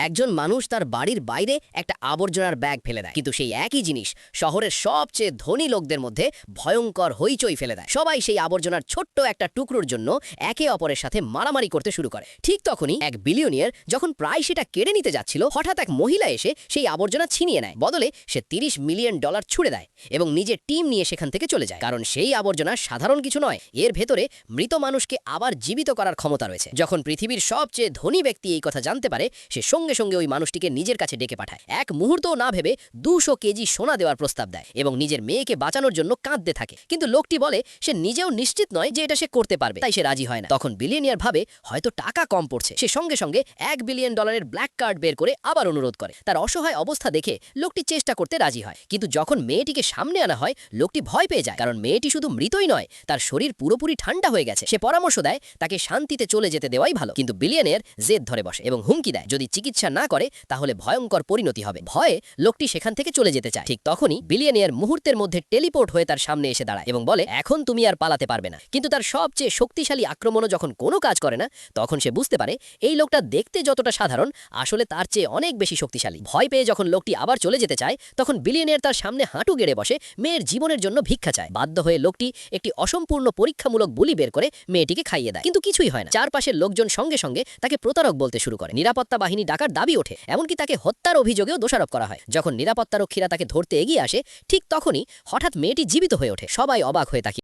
একজন মানুষ তার বাড়ির বাইরে একটা আবর্জনার ব্যাগ ফেলে দেয়, কিন্তু সেই একই জিনিস শহরের সবচেয়ে ধনী লোকদের মধ্যে ভয়ঙ্কর হইচই ফেলে দেয়। সবাই সেই আবর্জনার ছোট্ট একটা টুকরোর জন্য একে অপরের সাথে মারামারি করতে শুরু করে। ঠিক তখনই এক বিলিয়নিয়ার যখন প্রায় সেটা কেড়ে নিতে যাচ্ছিল, হঠাৎ এক মহিলা এসে সেই আবর্জনা ছিনিয়ে নেয়। বদলে সে $30 মিলিয়ন ছুড়ে দেয় এবং নিজের টিম নিয়ে সেখান থেকে চলে যায়। কারণ সেই আবর্জনা সাধারণ কিছু নয়, এর ভেতরে মৃত মানুষকে আবার জীবিত করার ক্ষমতা রয়েছে। যখন পৃথিবীর সবচেয়ে ধনী ব্যক্তি এই কথা জানতে পারে, সে সঙ্গে সঙ্গে ওই মানুষটিকে নিজের কাছে ডেকে পাঠায়। এক মুহূর্তও না ভেবে 200 কেজি সোনা দেওয়ার প্রস্তাব দেয় এবং নিজের মেয়েকে বাঁচানোর জন্য কাঁদতে থাকে। কিন্তু লোকটি বলে সে নিজেও নিশ্চিত নয় যে এটা সে করতে পারবে, তাই সে রাজি হয় না। তখন বিলিয়নিয়ার ভাবে হয়তো টাকা কম পড়ছে। সে সঙ্গে সঙ্গে $1 বিলিয়ন ব্ল্যাক কার্ড বের করে আবার অনুরোধ করে। তার অসহায় অবস্থা দেখে লোকটি চেষ্টা করতে রাজি হয়। কিন্তু যখন মেয়েটিকে সামনে আনা হয়, লোকটি ভয় পেয়ে যায়, কারণ মেয়েটি শুধু মৃতই নয়, তার শরীর পুরোপুরি ঠান্ডা হয়ে গেছে। সে পরামর্শ দেয় তাকে শান্তিতে চলে যেতে দেওয়াই ভালো। কিন্তু বিলিয়নিয়ার জেদ ধরে বসে এবং হুমকি দেয় যদি চিকিৎসা না করে তাহলে ভয়ঙ্কর পরিণতি হবে। ভয়ে লোকটি সেখান থেকে চলে যেতে চায়। ঠিক তখনই বিলিয়নিয়ার মুহূর্তের মধ্যে টেলিপোর্ট হয়ে তার সামনে এসে দাঁড়ায় এবং বলে এখন তুমি আর পালাতে পারবে না। কিন্তু তার সবচেয়ে শক্তিশালী আক্রমণও যখন কোনো কাজ করে না, তখন সে বুঝতে পারে এই লোকটা দেখতে যতটা সাধারণ, আসলে তার চেয়ে অনেক বেশি শক্তিশালী। ভয় পেয়ে যখন লোকটি আবার চলে যেতে চায়, তখন বিলিয়নিয়ার তার সামনে হাঁটু গেড়ে বসে মেয়ের জীবনের জন্য ভিক্ষা চায়। বাধ্য হয়ে লোকটি একটি অসম্পূর্ণ পরীক্ষামূলক বুলি বের করে মেয়েটিকে খাইয়ে দেয়, কিন্তু কিছুই হয় না। চারপাশের লোকজন সঙ্গে সঙ্গে তাকে প্রতারক বলতে শুরু করে। নিরাপত্তা বাহিনী ডাকার দাবি ওঠে, এমনকি তাকে হত্যার অভিযোগেও দোষারোপ করা হয়। যখন নিরাপত্তারক্ষীরা তাকে ধরতে এগিয়ে আসে, ঠিক তখনই হঠাৎ মেয়েটি জীবিত হয়ে ওঠে। সবাই অবাক হয়ে তাকিয়ে